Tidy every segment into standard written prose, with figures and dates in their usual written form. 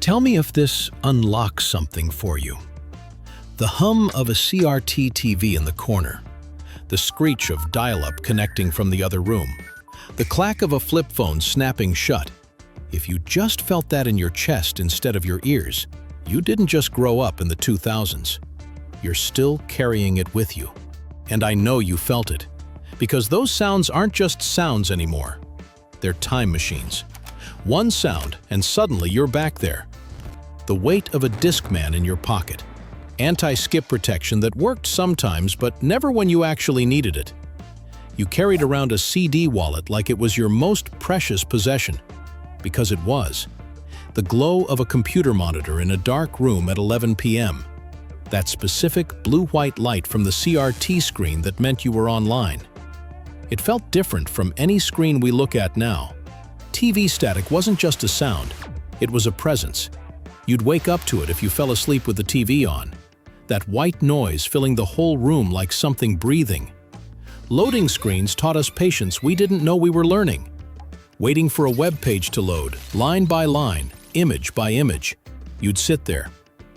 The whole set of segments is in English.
Tell me if this unlocks something for you. The hum of a CRT TV in the corner, the screech of dial-up connecting from the other room, the clack of a flip phone snapping shut. If you just felt that in your chest instead of your ears, you didn't just grow up in the 2000s. You're still carrying it with you. And I know you felt it, because those sounds aren't just sounds anymore. They're time machines. One sound, and suddenly you're back there. The weight of a Discman in your pocket. Anti-skip protection that worked sometimes, but never when you actually needed it. You carried around a CD wallet like it was your most precious possession. Because it was. The glow of a computer monitor in a dark room at 11 p.m. That specific blue-white light from the CRT screen that meant you were online. It felt different from any screen we look at now. TV static wasn't just a sound, it was a presence. You'd wake up to it if you fell asleep with the TV on. That white noise filling the whole room like something breathing. Loading screens taught us patience we didn't know we were learning. Waiting for a web page to load, line by line, image by image. You'd sit there.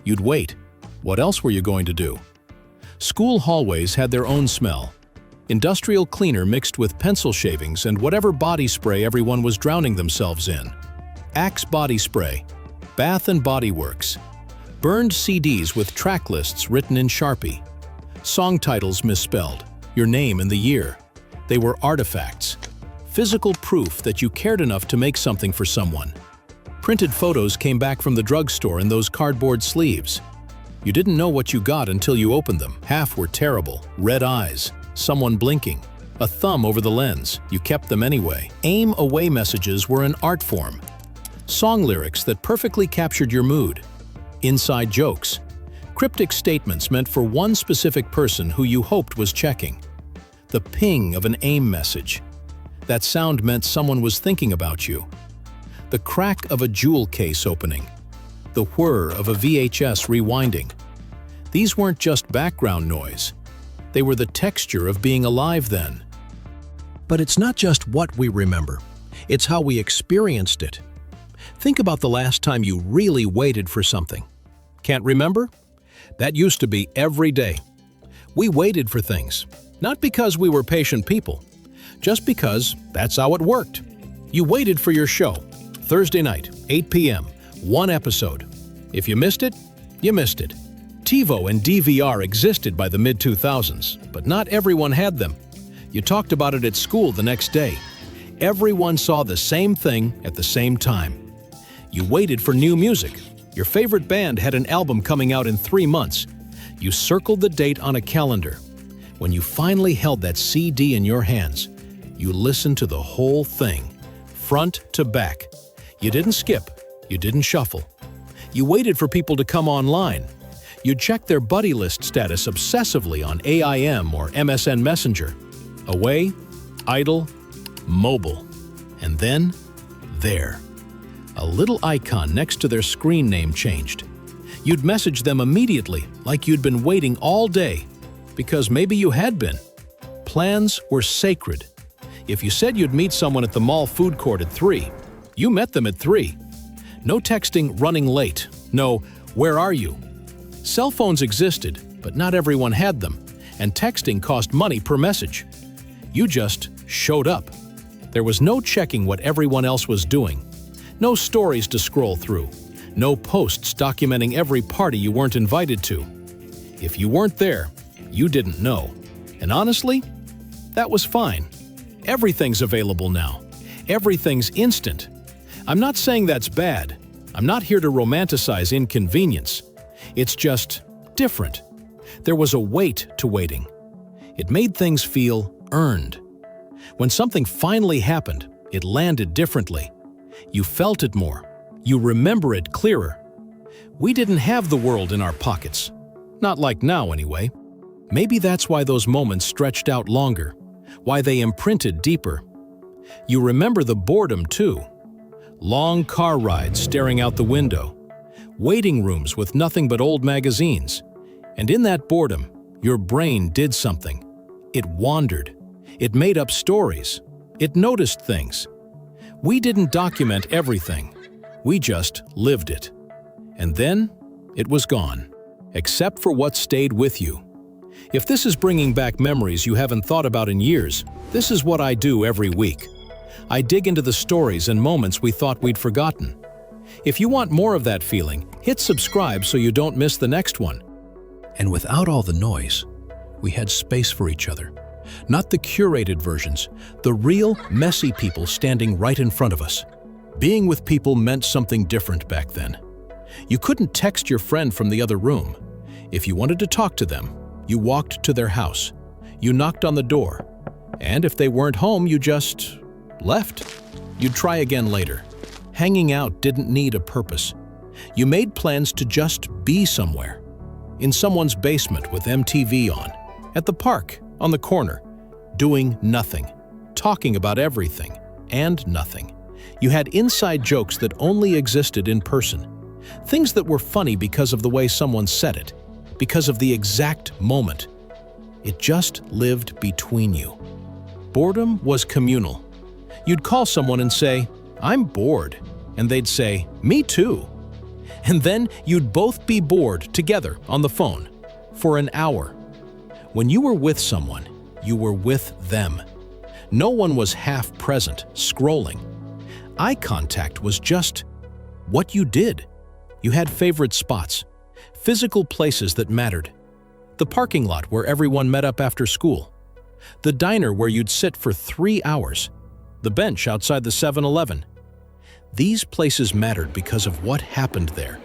You'd wait. What else were you going to do? School hallways had their own smell. Industrial cleaner mixed with pencil shavings and whatever body spray everyone was drowning themselves in. Axe body spray, Bath and Body Works. Burned CDs with track lists written in Sharpie. Song titles misspelled, your name and the year. They were artifacts. Physical proof that you cared enough to make something for someone. Printed photos came back from the drugstore in those cardboard sleeves. You didn't know what you got until you opened them. Half were terrible, red eyes, someone blinking, a thumb over the lens. You kept them anyway. Aim away messages were an art form. Song lyrics that perfectly captured your mood. Inside jokes. Cryptic statements meant for one specific person who you hoped was checking. The ping of an AIM message. That sound meant someone was thinking about you. The crack of a jewel case opening. The whir of a VHS rewinding. These weren't just background noise. They were the texture of being alive then. But it's not just what we remember, it's how we experienced it. Think about the last time you really waited for something. Can't remember? That used to be every day. We waited for things, not because we were patient people, just because that's how it worked. You waited for your show, Thursday night, 8 p.m., one episode. If you missed it, you missed it. TiVo and DVR existed by the mid-2000s, but not everyone had them. You talked about it at school the next day. Everyone saw the same thing at the same time. You waited for new music. Your favorite band had an album coming out in 3 months. You circled the date on a calendar. When you finally held that CD in your hands, you listened to the whole thing, front to back. You didn't skip. You didn't shuffle. You waited for people to come online. You'd check their buddy list status obsessively on AIM or MSN Messenger. Away, idle, mobile. And then, there. A little icon next to their screen name changed. You'd message them immediately, like you'd been waiting all day. Because maybe you had been. Plans were sacred. If you said you'd meet someone at the mall food court at 3, you met them at 3. No texting running late. No, where are you? Cell phones existed, but not everyone had them, and texting cost money per message. You just showed up. There was no checking what everyone else was doing. No stories to scroll through. No posts documenting every party you weren't invited to. If you weren't there, you didn't know. And honestly, that was fine. Everything's available now. Everything's instant. I'm not saying that's bad. I'm not here to romanticize inconvenience. It's just different. There was a weight to waiting. It made things feel earned. When something finally happened, it landed differently. You felt it more. You remember it clearer. We didn't have the world in our pockets. Not like now, anyway. Maybe that's why those moments stretched out longer, why they imprinted deeper. You remember the boredom, too. Long car rides staring out the window. Waiting rooms with nothing but old magazines. And in that boredom, your brain did something. It wandered. It made up stories. It noticed things. We didn't document everything. We just lived it. And then, it was gone, except for what stayed with you. If this is bringing back memories you haven't thought about in years, this is what I do every week. I dig into the stories and moments we thought we'd forgotten. If you want more of that feeling, hit subscribe so you don't miss the next one. And without all the noise, we had space for each other. Not the curated versions, the real, messy people standing right in front of us. Being with people meant something different back then. You couldn't text your friend from the other room. If you wanted to talk to them, you walked to their house. You knocked on the door. And if they weren't home, you just left. You'd try again later. Hanging out didn't need a purpose. You made plans to just be somewhere. In someone's basement with MTV on. At the park, on the corner. Doing nothing. Talking about everything and nothing. You had inside jokes that only existed in person. Things that were funny because of the way someone said it. Because of the exact moment. It just lived between you. Boredom was communal. You'd call someone and say, "I'm bored," and they'd say, "Me too." And then you'd both be bored together on the phone for an hour. When you were with someone, you were with them. No one was half present, scrolling. Eye contact was just what you did. You had favorite spots, physical places that mattered. The parking lot where everyone met up after school. The diner where you'd sit for 3 hours. The bench outside the 7-Eleven. These places mattered because of what happened there,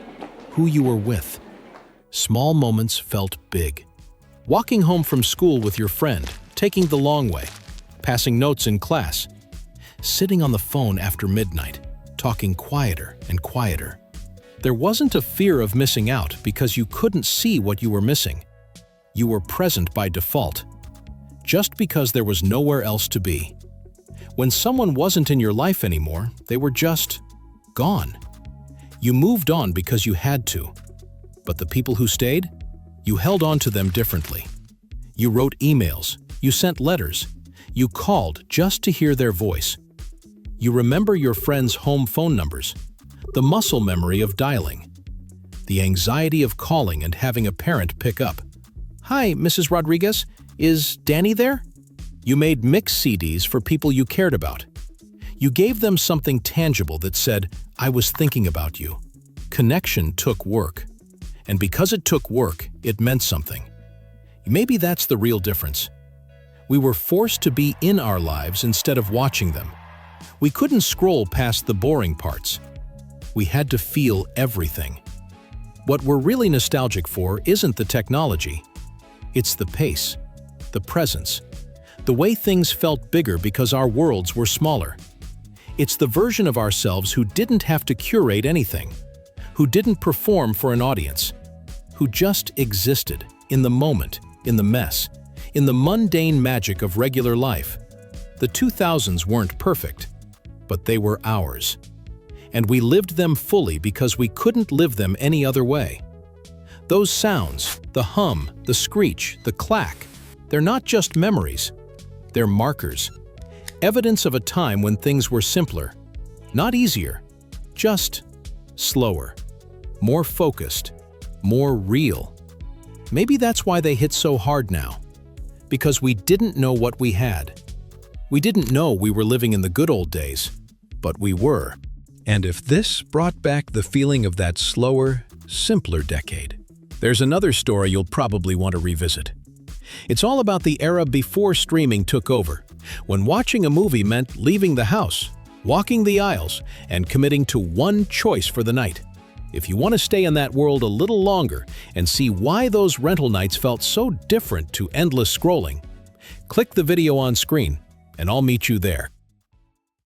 who you were with. Small moments felt big. Walking home from school with your friend, taking the long way, passing notes in class, sitting on the phone after midnight, talking quieter and quieter. There wasn't a fear of missing out because you couldn't see what you were missing. You were present by default, just because there was nowhere else to be. When someone wasn't in your life anymore, they were just gone. You moved on because you had to. But the people who stayed, you held on to them differently. You wrote emails, you sent letters, you called just to hear their voice. You remember your friends' home phone numbers, the muscle memory of dialing, the anxiety of calling and having a parent pick up. "Hi, Mrs. Rodriguez, is Danny there?" You made mix CDs for people you cared about. You gave them something tangible that said, "I was thinking about you." Connection took work. And because it took work, it meant something. Maybe that's the real difference. We were forced to be in our lives instead of watching them. We couldn't scroll past the boring parts. We had to feel everything. What we're really nostalgic for isn't the technology. It's the pace, the presence, the way things felt bigger because our worlds were smaller. It's the version of ourselves who didn't have to curate anything, who didn't perform for an audience, who just existed in the moment, in the mess, in the mundane magic of regular life. The 2000s weren't perfect, but they were ours. And we lived them fully because we couldn't live them any other way. Those sounds, the hum, the screech, the clack, they're not just memories. They're markers. Evidence of a time when things were simpler. Not easier, just slower, more focused, more real. Maybe that's why they hit so hard now. Because we didn't know what we had. We didn't know we were living in the good old days, but we were. And if this brought back the feeling of that slower, simpler decade, there's another story you'll probably want to revisit. It's all about the era before streaming took over, when watching a movie meant leaving the house, walking the aisles, and committing to one choice for the night. If you want to stay in that world a little longer and see why those rental nights felt so different to endless scrolling, click the video on screen, and I'll meet you there.